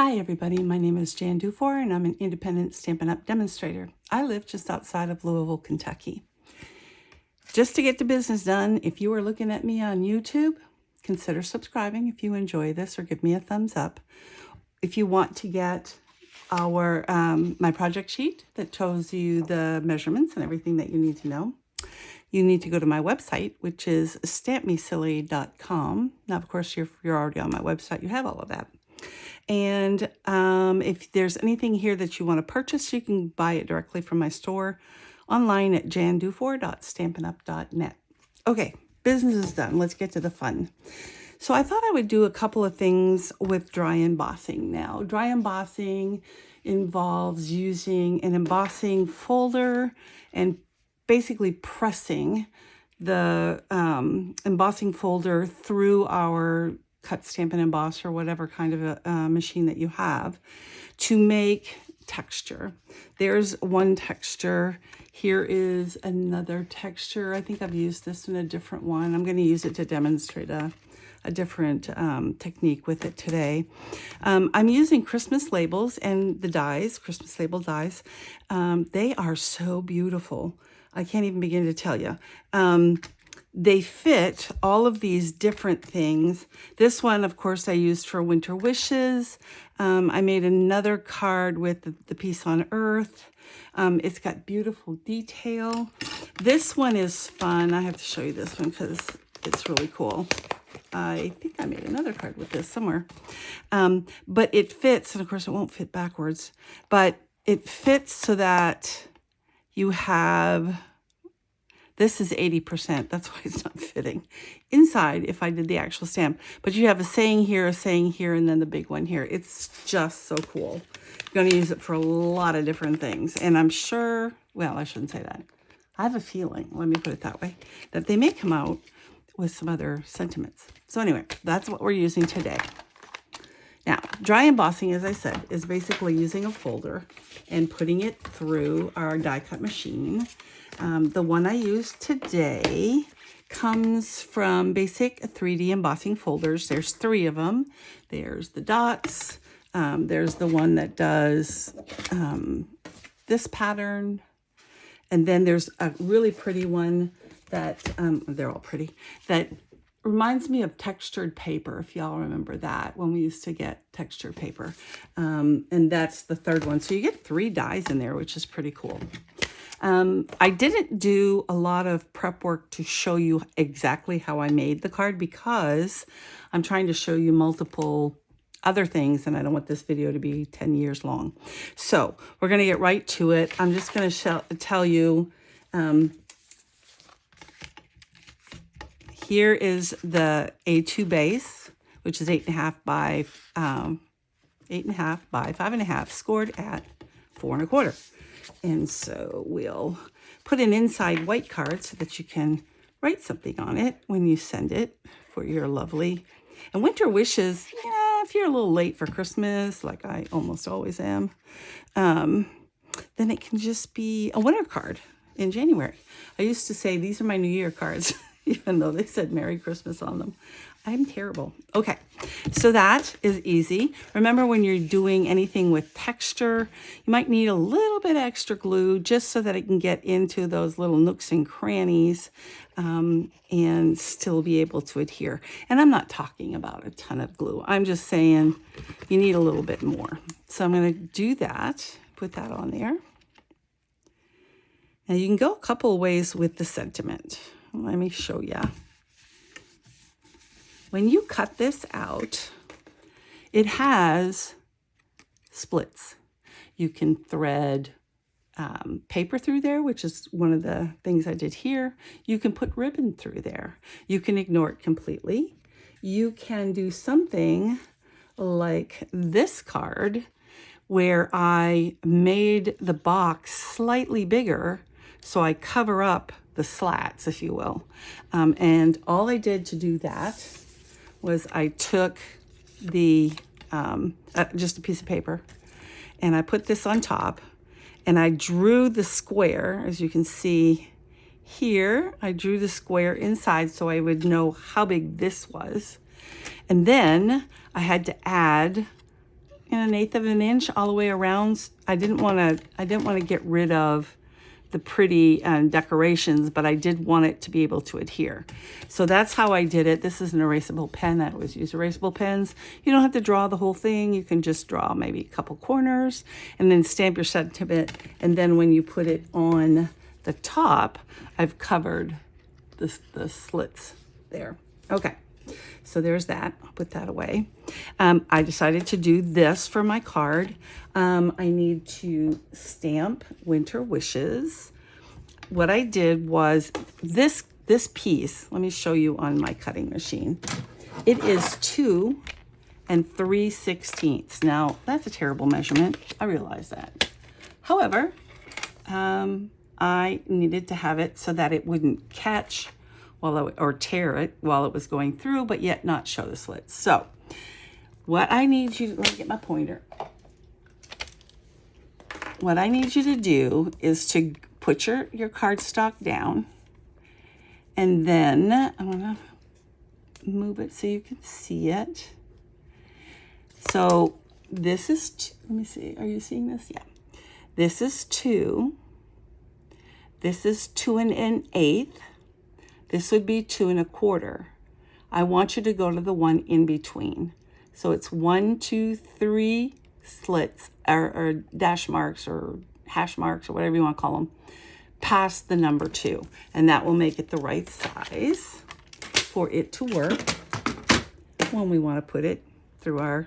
Hi everybody, my name is Jan Dufour and I'm an independent Stampin' Up! Demonstrator. I live just outside of Louisville, Kentucky. Just to get the business done, if you are looking at me on YouTube, consider subscribing if you enjoy this or give me a thumbs up. If you want to get our my project sheet that shows you the measurements and everything that you need to know, you need to go to my website, which is stampmesilly.com. Now, of course, you're already on my website. You have all of that. And if there's anything here that you want to purchase, you can buy it directly from my store online at jandufour.stampinup.net. Okay, business is done. Let's get to the fun. So I thought I would do a couple of things with dry embossing now. Dry embossing involves using an embossing folder and basically pressing the embossing folder through our cut, stamp, and emboss, or whatever kind of a machine that you have, to make texture. There's one texture. Here is another texture. I think I've used this in a different one. I'm going to use it to demonstrate a different technique with it today. I'm using Christmas labels and the dies, Christmas label dies. They are so beautiful. I can't even begin to tell you. They fit all of these different things. This one, of course, I used for winter wishes. I made another card with the peace on earth. It's got beautiful detail. This one is fun. I have to show you this one because it's really cool. I think I made another card with this somewhere. But it fits, and of course it won't fit backwards, but it fits so that you have... This is 80%. That's why it's not fitting inside if I did the actual stamp. But you have a saying here, and then the big one here. It's just so cool. You're going to use it for a lot of different things. And I'm sure, well, I shouldn't say that. I have a feeling, let me put it that way, that they may come out with some other sentiments. So anyway, that's what we're using today. Now, dry embossing, as I said, is basically using a folder and putting it through our die cut machine. The one I used today comes from Basic 3D Embossing Folders. There's 3 of them. There's the dots. There's the one that does this pattern. And then there's a really pretty one that, they're all pretty, that reminds me of textured paper, if y'all remember that, when we used to get textured paper. And that's the 3rd one. So you get 3 dies in there, which is pretty cool. I didn't do a lot of prep work to show you exactly how I made the card because I'm trying to show you multiple other things and I don't want this video to be 10 years long. So we're going to get right to it. I'm just going to tell you, here is the A2 base, which is 8.5 by 8.5 by 5.5, scored at 4 1/4. And so we'll put an inside white card so that you can write something on it when you send it for your lovely. And winter wishes, yeah, if you're a little late for Christmas, like I almost always am, then it can just be a winter card in January. I used to say these are my New Year cards, even though they said Merry Christmas on them. I'm terrible. Okay, so that is easy. Remember, when you're doing anything with texture, you might need a little bit extra glue just so that it can get into those little nooks and crannies and still be able to adhere. And I'm not talking about a ton of glue. I'm just saying you need a little bit more. So I'm going to do that, put that on there. Now you can go a couple of ways with the sentiment. Let me show you. When you cut this out, it has splits. You can thread paper through there, which is one of the things I did here. You can put ribbon through there. You can ignore it completely. You can do something like this card where I made the box slightly bigger so I cover up the slats, if you will. And all I did to do that was I took the, just a piece of paper, and I put this on top, and I drew the square, as you can see here. I drew the square inside so I would know how big this was. And then I had to add 1/8 of an inch all the way around. I didn't want to get rid of the pretty decorations, but I did want it to be able to adhere. So that's how I did it. This is an erasable pen. I always use erasable pens. You don't have to draw the whole thing. You can just draw maybe a couple corners and then stamp your sentiment. And then when you put it on the top, I've covered the slits there. Okay, so there's that. I'll put that away. I decided to do this for my card. I need to stamp Winter Wishes. What I did was this piece, let me show you on my cutting machine. It is 2 3/16. Now, that's a terrible measurement. I realize that. However, I needed to have it so that it wouldn't catch or tear it while it was going through, but yet not show the slits. So what I need you to, let me get my pointer. What I need you to do is to put your cardstock down, and then I'm gonna move it so you can see it. So this is, let me see, are you seeing this? Yeah. This is 2. This is 2 1/8. This would be 2 1/4. I want you to go to the one in between. So it's 1, 2, 3 slits or dash marks or hash marks or whatever you want to call them past the number 2. And that will make it the right size for it to work when we want to put it through our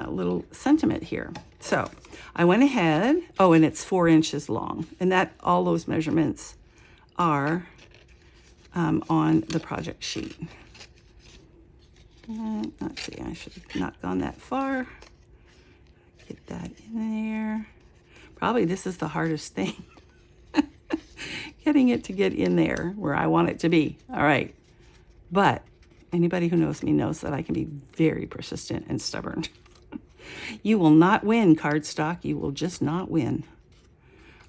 little sentiment here. So I went ahead, and it's 4 inches long, and that all those measurements are on the project sheet. And let's see, I should have not gone that far. Get that in there. Probably this is the hardest thing. Getting it to get in there where I want it to be. All right. But anybody who knows me knows that I can be very persistent and stubborn. You will not win, cardstock. You will just not win.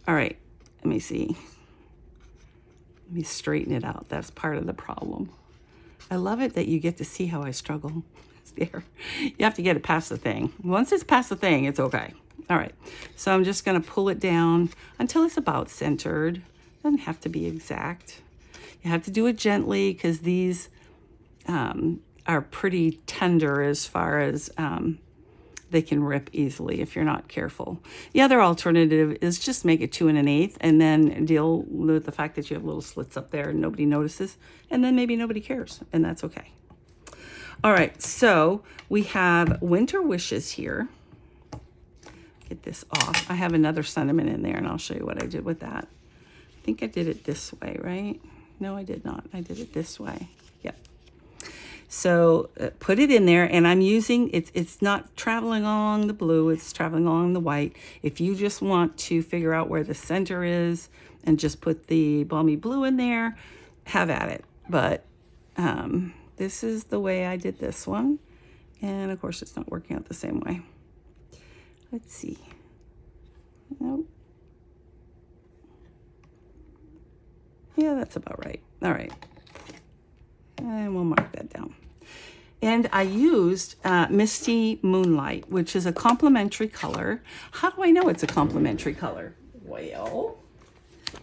All right. Let me see. Let me straighten it out. That's part of the problem. I love it that you get to see how I struggle. There. You have to get it past the thing. Once it's past the thing, it's okay. All right. So I'm just going to pull it down until it's about centered. Doesn't have to be exact. You have to do it gently because these are pretty tender as far as they can rip easily if you're not careful. The other alternative is just make it 2 1/8 and then deal with the fact that you have little slits up there and nobody notices, and then maybe nobody cares, and that's okay. All right, so we have Winter Wishes here. Get this off. I have another sentiment in there, and I'll show you what I did with that. I think I did it this way, right? No, I did not. I did it this way. Yep. So put it in there, and I'm using, it's not traveling along the blue, it's traveling along the white. If you just want to figure out where the center is and just put the balmy blue in there, have at it. But this is the way I did this one. And of course, it's not working out the same way. Let's see. Nope. Yeah, that's about right. All right. And we'll mark that down. And I used Misty Moonlight, which is a complementary color. How do I know it's a complementary color? Well,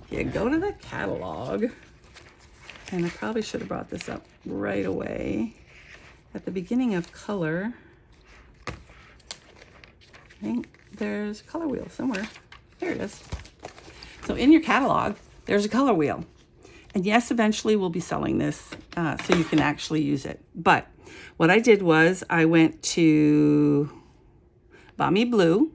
you go to the catalog, and I probably should have brought this up right away. At the beginning of color, I think there's a color wheel somewhere. There it is. So in your catalog, there's a color wheel. And yes, eventually we'll be selling this so you can actually use it. But what I did was I went to Balmy Blue,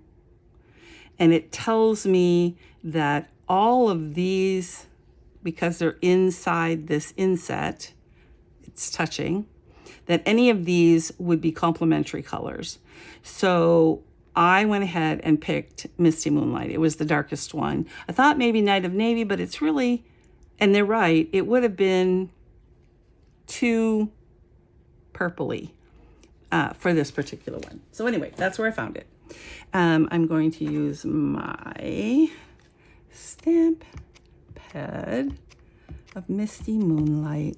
and it tells me that all of these, because they're inside this inset, it's touching, that any of these would be complementary colors. So I went ahead and picked Misty Moonlight. It was the darkest one. I thought maybe Night of Navy, but it's really, and they're right, it would have been too purpley for this particular one. So anyway, that's where I found it. I'm going to use my stamp pad of Misty Moonlight.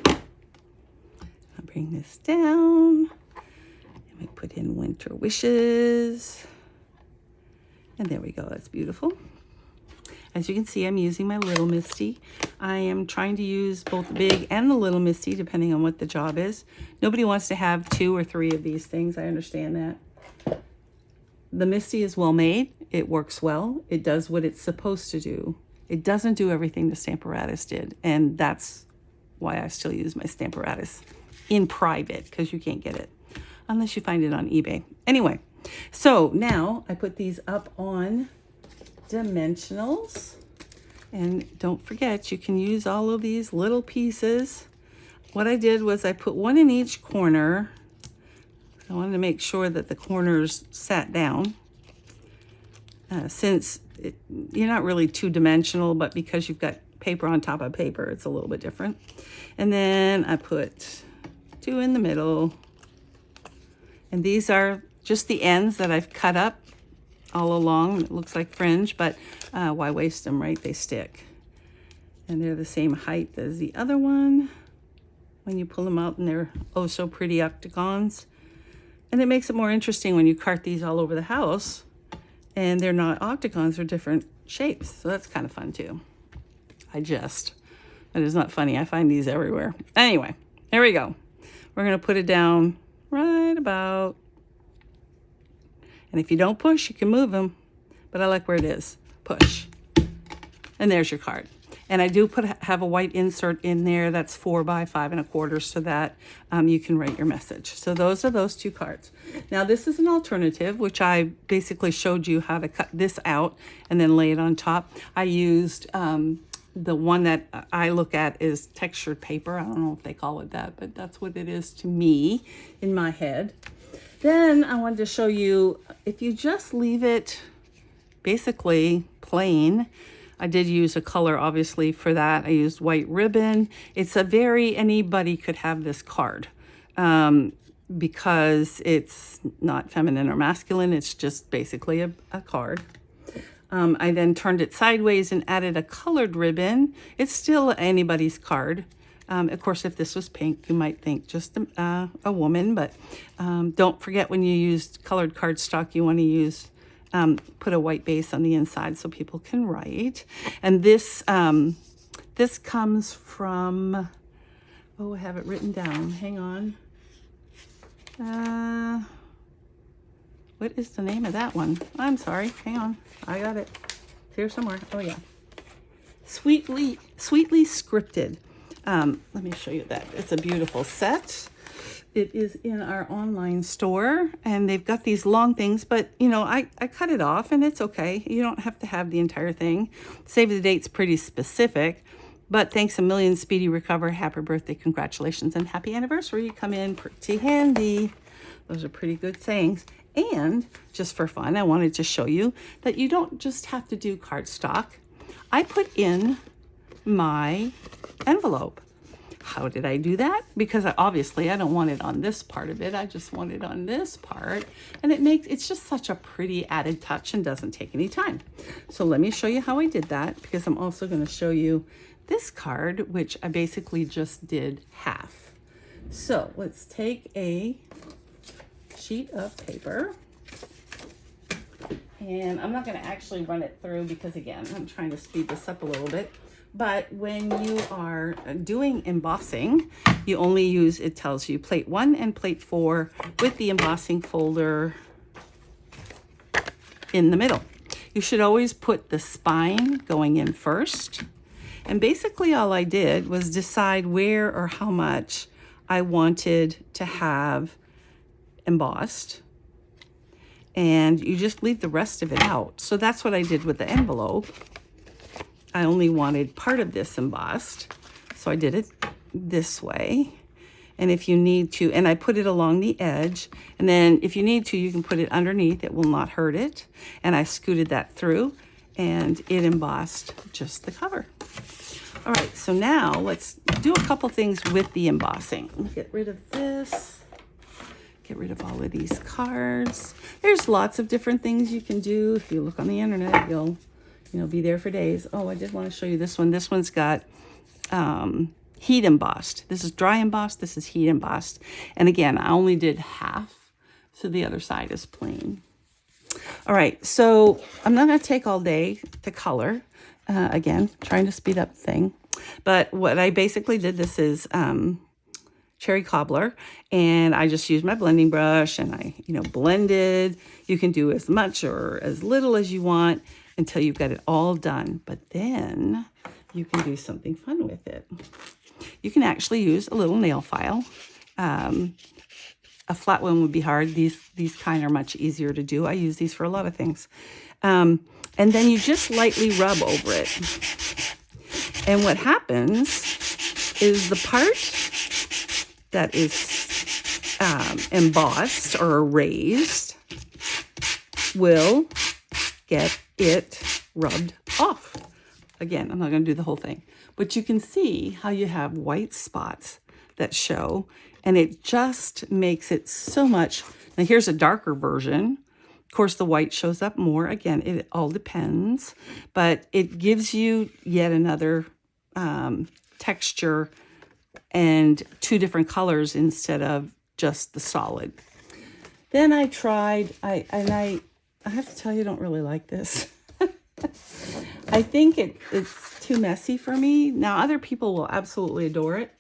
I'll bring this down and we put in winter wishes. And there we go, that's beautiful. As you can see, I'm using my little Misty. I am trying to use both the big and the little Misty, depending on what the job is. Nobody wants to have 2 or 3 of these things. I understand that. The Misty is well made. It works well. It does what it's supposed to do. It doesn't do everything the Stamparatus did. And that's why I still use my Stamparatus in private, because you can't get it unless you find it on eBay. Anyway, so now I put these up on dimensionals, and don't forget you can use all of these little pieces. What I did was I put 1 in each corner. I wanted to make sure that the corners sat down, since you're not really 2-dimensional, but because you've got paper on top of paper, it's a little bit different. And then I put 2 in the middle, and these are just the ends that I've cut up all along. It looks like fringe, but why waste them, right? They stick. And they're the same height as the other one when you pull them out, and they're oh so pretty octagons. And it makes it more interesting when you cart these all over the house and they're not octagons, they're different shapes. So that's kind of fun too. That is not funny. I find these everywhere. Anyway, there we go. We're going to put it down right about. And if you don't push, you can move them. But I like where it is. Push. And there's your card. And I do have a white insert in there that's 4 by 5 1/4 so that you can write your message. So those are those 2 cards. Now this is an alternative, which I basically showed you how to cut this out and then lay it on top. I used the one that I look at is textured paper. I don't know if they call it that, but that's what it is to me in my head. Then I wanted to show you, if you just leave it basically plain, I did use a color obviously for that. I used white ribbon. It's anybody could have this card because it's not feminine or masculine. It's just basically a card. I then turned it sideways and added a colored ribbon. It's still anybody's card. Of course, if this was pink, you might think just a woman, but don't forget when you use colored cardstock, you want to use put a white base on the inside so people can write. And this comes from, oh, I have it written down. Hang on. What is the name of that one? I'm sorry. Hang on. I got it. It's here somewhere. Oh, yeah. Sweetly Scripted. Let me show you that. It's a beautiful set. It is in our online store, and they've got these long things, but you know, I cut it off and it's okay. You don't have to have the entire thing. Save the date's pretty specific, but thanks a million, speedy recover, happy birthday, congratulations, and happy anniversary. You come in pretty handy. Those are pretty good sayings. And just for fun, I wanted to show you that you don't just have to do cardstock. I put in my envelope. How did I do that? Because obviously I don't want it on this part of it. I just want it on this part. And it's just such a pretty added touch and doesn't take any time. So let me show you how I did that, because I'm also going to show you this card, which I basically just did half. So let's take a sheet of paper. And I'm not going to actually run it through because, again, I'm trying to speed this up a little bit. But when you are doing embossing, you only use, it tells you plate 1 and plate 4 with the embossing folder in the middle. You should always put the spine going in first. And basically all I did was decide where or how much I wanted to have embossed. And you just leave the rest of it out. So that's what I did with the envelope. I only wanted part of this embossed, so I did it this way. And if you need to, and I put it along the edge, and then if you need to, you can put it underneath. It will not hurt it. And I scooted that through, and it embossed just the cover. All right, so now let's do a couple things with the embossing. Let me get rid of this. Get rid of all of these cards. There's lots of different things you can do. If you look on the internet, you'll be there for days. Oh, I did want to show you this one. This one's got heat embossed. This is dry embossed. This is heat embossed. And again, I only did half. So the other side is plain. All right, so I'm not going to take all day to color. Again, trying to speed up the thing. But what I basically did, this is cherry cobbler, and I just used my blending brush and I, blended. You can do as much or as little as you want until you've got it all done. But then you can do something fun with it. You can actually use a little nail file. A flat one would be hard. These kind are much easier to do. I use these for a lot of things. And then you just lightly rub over it. And what happens is the part that is embossed or erased will get it rubbed off. Again, I'm not going to do the whole thing. But you can see how you have white spots that show, and it just makes it so much. Now here's a darker version. Of course, the white shows up more. Again, it all depends, but it gives you yet another texture and two different colors instead of just the solid. Then I tried, I have to tell you, I don't really like this. I think it's too messy for me. Now, other people will absolutely adore it,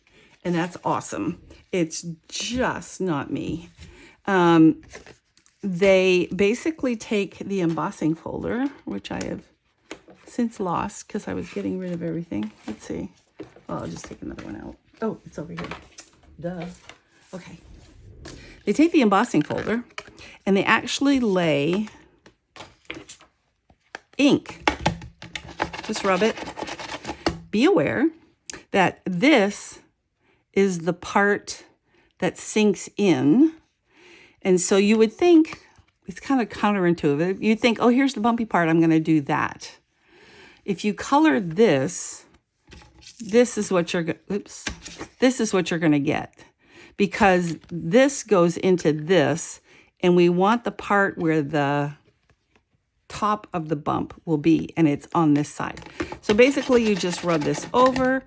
and that's awesome. It's just not me. They basically take the embossing folder, which I have since lost because I was getting rid of everything. Let's see. Well, I'll just take another one out. Oh, it's over here. Duh. Okay. They take the embossing folder and they actually lay ink. Just rub it. Be aware that this is the part that sinks in. And so you would think, it's kind of counterintuitive. You'd think, oh, here's the bumpy part. I'm going to do that. If you color this, this is what you're going to get, because this goes into this, and we want the part where the top of the bump will be, and it's on this side. So basically you just rub this over.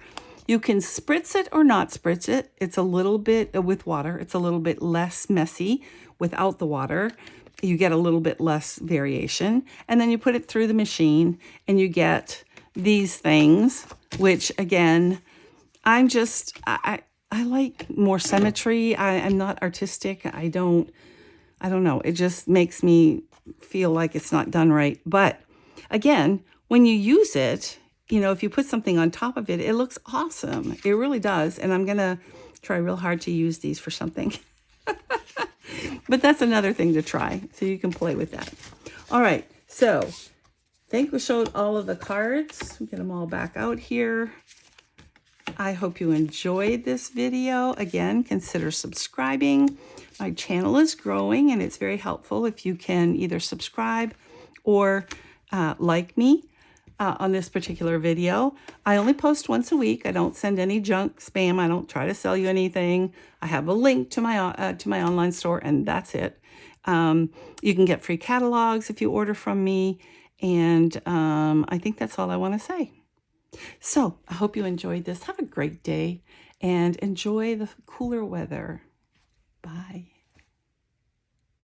You can spritz it or not spritz it. It's a little bit with water. It's a little bit less messy without the water. You get a little bit less variation. And then you put it through the machine and you get these things, which again, I like more symmetry. I'm not artistic. I don't know. It just makes me feel like it's not done right. But again, when you use it, if you put something on top of it, it looks awesome. It really does. And I'm going to try real hard to use these for something. But that's another thing to try. So you can play with that. All right. So I think we showed all of the cards. Get them all back out here. I hope you enjoyed this video. Again, consider subscribing. My channel is growing and it's very helpful if you can either subscribe or like me on this particular video. I only post once a week. I don't send any junk spam. I don't try to sell you anything. I have a link to my online store, and that's it. You can get free catalogs if you order from me, and I think that's all I want to say. So I hope you enjoyed this. Have a great day and enjoy the cooler weather. Bye.